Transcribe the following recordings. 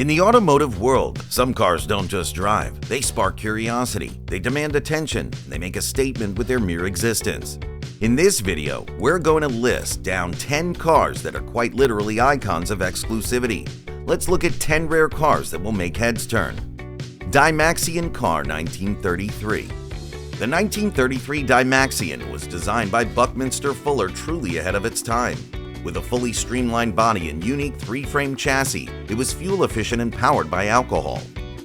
In the automotive world, some cars don't just drive, they spark curiosity, they demand attention, and they make a statement with their mere existence. In this video, we're going to list down 10 cars that are quite literally icons of exclusivity. Let's look at 10 rare cars that will make heads turn. Dymaxion Car 1933. The 1933 Dymaxion was designed by Buckminster Fuller, truly ahead of its time. With a fully streamlined body and unique three-frame chassis, it was fuel-efficient and powered by alcohol.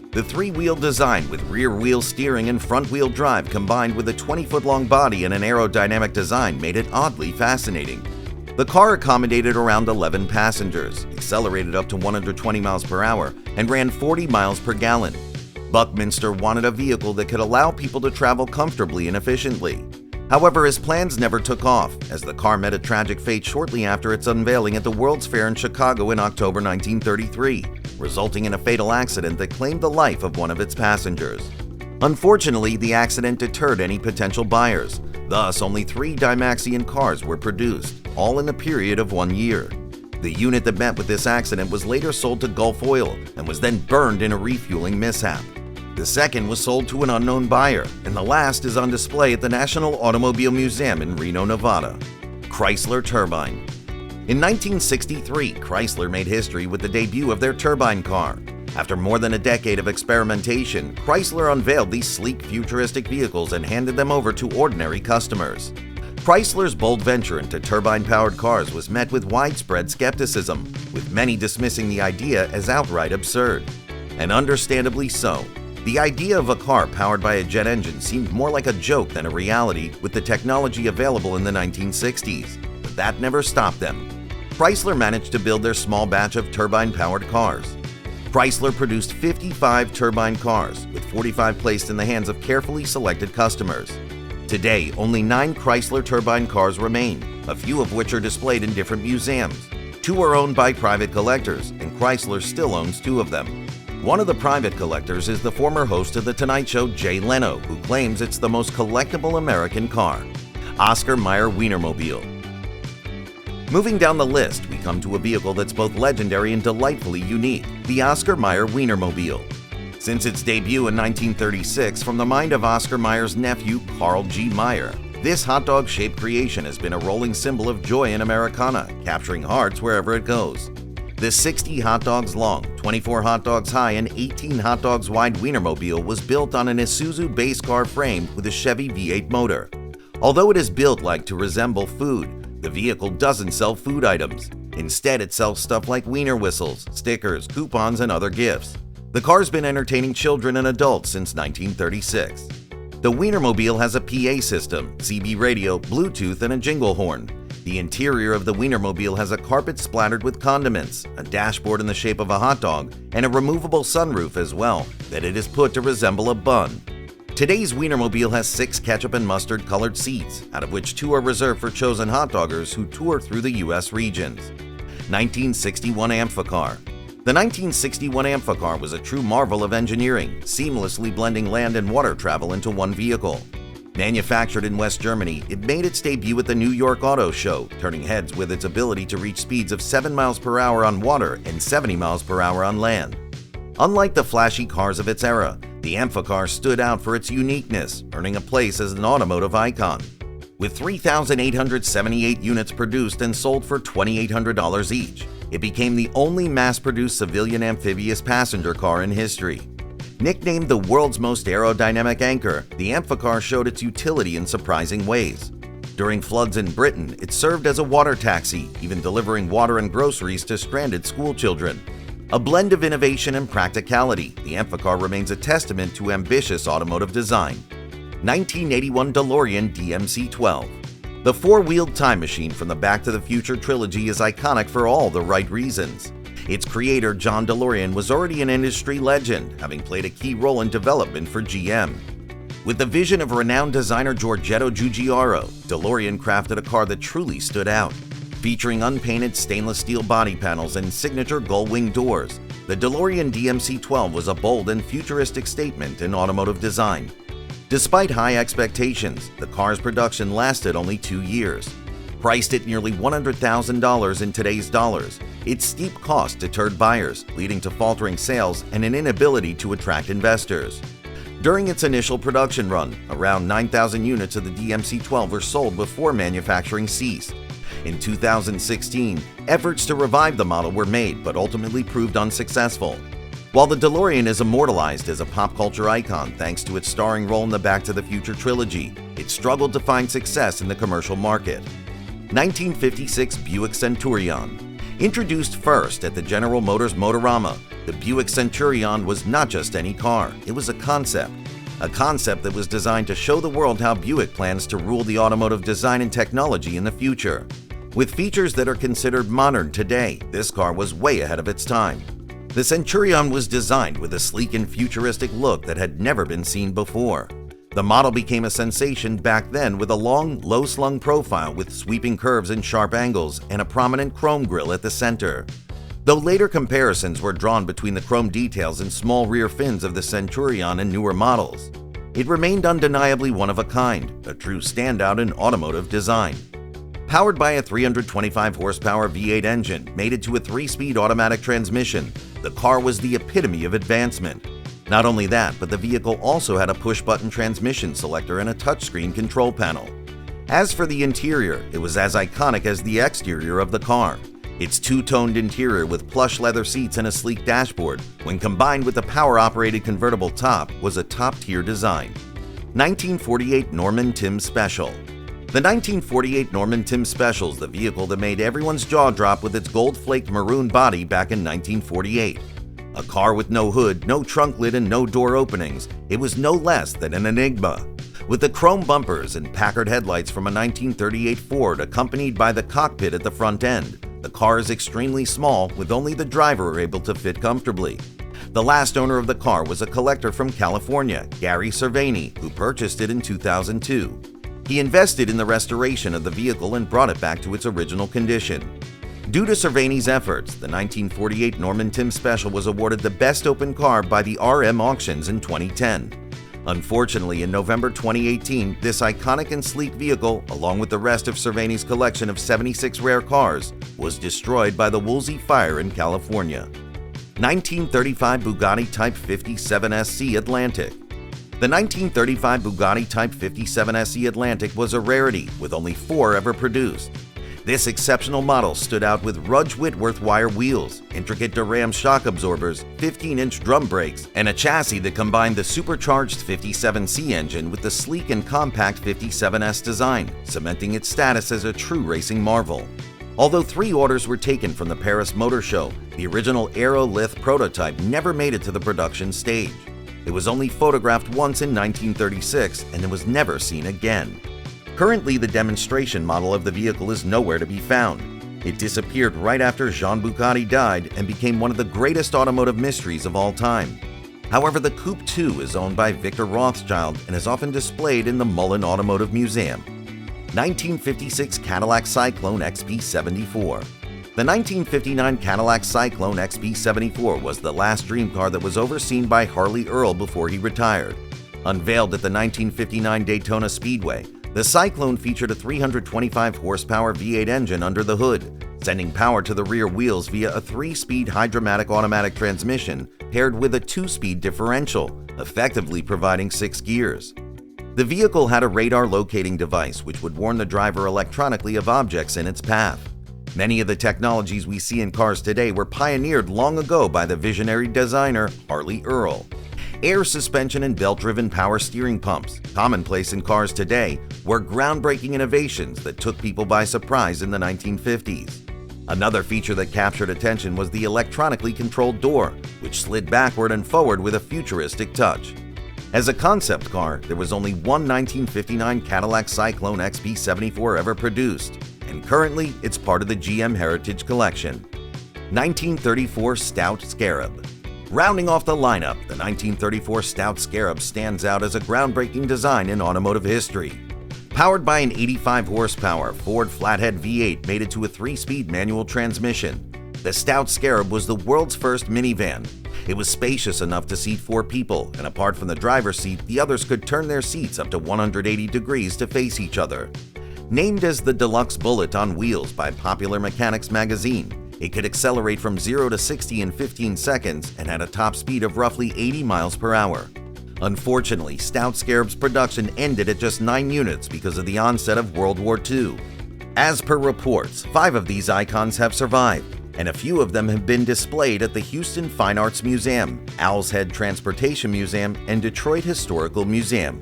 The three-wheel design with rear-wheel steering and front-wheel drive combined with a 20-foot-long body and an aerodynamic design made it oddly fascinating. The car accommodated around 11 passengers, accelerated up to 120 miles per hour, and ran 40 miles per gallon. Buckminster wanted a vehicle that could allow people to travel comfortably and efficiently. However, his plans never took off, as the car met a tragic fate shortly after its unveiling at the World's Fair in Chicago in October 1933, resulting in a fatal accident that claimed the life of one of its passengers. Unfortunately, the accident deterred any potential buyers. Thus, only 3 Dymaxion cars were produced, all in a period of 1 year. The unit that met with this accident was later sold to Gulf Oil and was then burned in a refueling mishap. The second was sold to an unknown buyer, and the last is on display at the National Automobile Museum in Reno, Nevada. Chrysler Turbine. In 1963, Chrysler made history with the debut of their Turbine Car. After more than a decade of experimentation, Chrysler unveiled these sleek, futuristic vehicles and handed them over to ordinary customers. Chrysler's bold venture into turbine-powered cars was met with widespread skepticism, with many dismissing the idea as outright absurd. And understandably so. The idea of a car powered by a jet engine seemed more like a joke than a reality with the technology available in the 1960s, but that never stopped them. Chrysler managed to build their small batch of turbine-powered cars. Chrysler produced 55 turbine cars, with 45 placed in the hands of carefully selected customers. Today, only 9 Chrysler turbine cars remain, a few of which are displayed in different museums. 2 are owned by private collectors, and Chrysler still owns 2 of them. One of the private collectors is the former host of The Tonight Show, Jay Leno, who claims it's the most collectible American car. Oscar Mayer Wienermobile. Moving down the list, we come to a vehicle that's both legendary and delightfully unique, the Oscar Mayer Wienermobile. Since its debut in 1936 from the mind of Oscar Mayer's nephew, Carl G. Mayer, this hot dog-shaped creation has been a rolling symbol of joy in Americana, capturing hearts wherever it goes. The 60 hot dogs long, 24 hot dogs high, and 18 hot dogs wide Wienermobile was built on an Isuzu base car frame with a Chevy V8 motor. Although it is built like to resemble food, the vehicle doesn't sell food items. Instead, it sells stuff like wiener whistles, stickers, coupons, and other gifts. The car's been entertaining children and adults since 1936. The Wienermobile has a PA system, CB radio, Bluetooth, and a jingle horn. The interior of the Wienermobile has a carpet splattered with condiments, a dashboard in the shape of a hot dog, and a removable sunroof as well, that it is put to resemble a bun. Today's Wienermobile has 6 ketchup and mustard colored seats, out of which 2 are reserved for chosen hot doggers who tour through the U.S. regions. 1961 Amphicar. The 1961 Amphicar was a true marvel of engineering, seamlessly blending land and water travel into one vehicle. Manufactured in West Germany, it made its debut at the New York Auto Show, turning heads with its ability to reach speeds of 7 miles per hour on water and 70 miles per hour on land. Unlike the flashy cars of its era, the Amphicar stood out for its uniqueness, earning a place as an automotive icon. With 3,878 units produced and sold for $2,800 each, it became the only mass-produced civilian amphibious passenger car in history. Nicknamed the world's most aerodynamic anchor, the Amphicar showed its utility in surprising ways. During floods in Britain, it served as a water taxi, even delivering water and groceries to stranded schoolchildren. A blend of innovation and practicality, the Amphicar remains a testament to ambitious automotive design. 1981 DeLorean DMC-12. The four-wheeled time machine from the Back to the Future trilogy is iconic for all the right reasons. Its creator, John DeLorean, was already an industry legend, having played a key role in development for GM. With the vision of renowned designer Giorgetto Giugiaro, DeLorean crafted a car that truly stood out. Featuring unpainted stainless steel body panels and signature gull-wing doors, the DeLorean DMC-12 was a bold and futuristic statement in automotive design. Despite high expectations, the car's production lasted only 2 years. Priced at nearly $100,000 in today's dollars, Its steep cost deterred buyers, leading to faltering sales and an inability to attract investors. During its initial production run, around 9,000 units of the DMC-12 were sold before manufacturing ceased. In 2016, efforts to revive the model were made but ultimately proved unsuccessful. While the DeLorean is immortalized as a pop culture icon thanks to its starring role in the Back to the Future trilogy, it struggled to find success in the commercial market. 1956 Buick Centurion. Introduced first at the General Motors Motorama, the Buick Centurion was not just any car, it was a concept that was designed to show the world how Buick plans to rule the automotive design and technology in the future. With features that are considered modern today, this car was way ahead of its time. The Centurion was designed with a sleek and futuristic look that had never been seen before. The model became a sensation back then with a long, low-slung profile with sweeping curves and sharp angles and a prominent chrome grille at the center. Though later comparisons were drawn between the chrome details and small rear fins of the Centurion and newer models, it remained undeniably one of a kind, a true standout in automotive design. Powered by a 325 horsepower V8 engine mated to a 3-speed automatic transmission, the car was the epitome of advancement. Not only that, but the vehicle also had a push-button transmission selector and a touchscreen control panel. As for the interior, it was as iconic as the exterior of the car. Its two-toned interior with plush leather seats and a sleek dashboard, when combined with the power-operated convertible top, was a top-tier design. 1948 Norman Timbs Special. The 1948 Norman Timbs Special is the vehicle that made everyone's jaw drop with its gold-flaked maroon body back in 1948. A car with no hood, no trunk lid, and no door openings, it was no less than an enigma. With the chrome bumpers and Packard headlights from a 1938 Ford accompanied by the cockpit at the front end, the car is extremely small with only the driver able to fit comfortably. The last owner of the car was a collector from California, Gary Cervini, who purchased it in 2002. He invested in the restoration of the vehicle and brought it back to its original condition. Due to Cervini's efforts, the 1948 Norman Timbs Special was awarded the Best Open Car by the RM Auctions in 2010. Unfortunately, in November 2018, this iconic and sleek vehicle, along with the rest of Cervini's collection of 76 rare cars, was destroyed by the Woolsey Fire in California. 1935 Bugatti Type 57 SC Atlantic. The 1935 Bugatti Type 57 SC Atlantic was a rarity, with only 4 ever produced. This exceptional model stood out with Rudge Whitworth wire wheels, intricate Durham shock absorbers, 15-inch drum brakes, and a chassis that combined the supercharged 57C engine with the sleek and compact 57S design, cementing its status as a true racing marvel. Although 3 orders were taken from the Paris Motor Show, the original aerolith prototype never made it to the production stage. It was only photographed once in 1936 and it was never seen again. Currently, the demonstration model of the vehicle is nowhere to be found. It disappeared right after Jean Bugatti died and became one of the greatest automotive mysteries of all time. However, the Coupe 2 is owned by Victor Rothschild and is often displayed in the Mullen Automotive Museum. 1956 Cadillac Cyclone XP74. The 1959 Cadillac Cyclone XP74 was the last dream car that was overseen by Harley Earl before he retired. Unveiled at the 1959 Daytona Speedway, the Cyclone featured a 325 horsepower V8 engine under the hood, sending power to the rear wheels via a 3-speed hydromatic automatic transmission paired with a 2-speed differential, effectively providing 6 gears. The vehicle had a radar locating device which would warn the driver electronically of objects in its path. Many of the technologies we see in cars today were pioneered long ago by the visionary designer Harley Earl. Air suspension and belt-driven power steering pumps, commonplace in cars today, were groundbreaking innovations that took people by surprise in the 1950s. Another feature that captured attention was the electronically controlled door, which slid backward and forward with a futuristic touch. As a concept car, there was only one 1959 Cadillac Cyclone XP74 ever produced, and currently it's part of the GM Heritage Collection. 1934 Stout Scarab. Rounding off the lineup, the 1934 Stout Scarab stands out as a groundbreaking design in automotive history. Powered by an 85 horsepower Ford flathead V8 mated to a 3-speed manual transmission, the Stout Scarab was the world's first minivan. It was spacious enough to seat 4 people, and apart from the driver's seat, the others could turn their seats up to 180 degrees to face each other. Named as the Deluxe Bullet on Wheels by Popular Mechanics magazine, It could accelerate from 0 to 60 in 15 seconds and had a top speed of roughly 80 miles per hour. Unfortunately, Stout Scarab's production ended at just 9 units because of the onset of World War II. As per reports, 5 of these icons have survived, and a few of them have been displayed at the Houston Fine Arts Museum, Owl's Head Transportation Museum, and Detroit Historical Museum.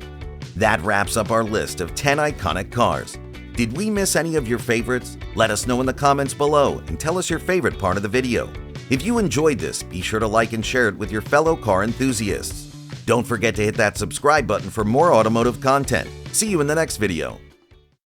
That wraps up our list of 10 iconic cars. Did we miss any of your favorites? Let us know in the comments below and tell us your favorite part of the video. If you enjoyed this, be sure to like and share it with your fellow car enthusiasts. Don't forget to hit that subscribe button for more automotive content. See you in the next video.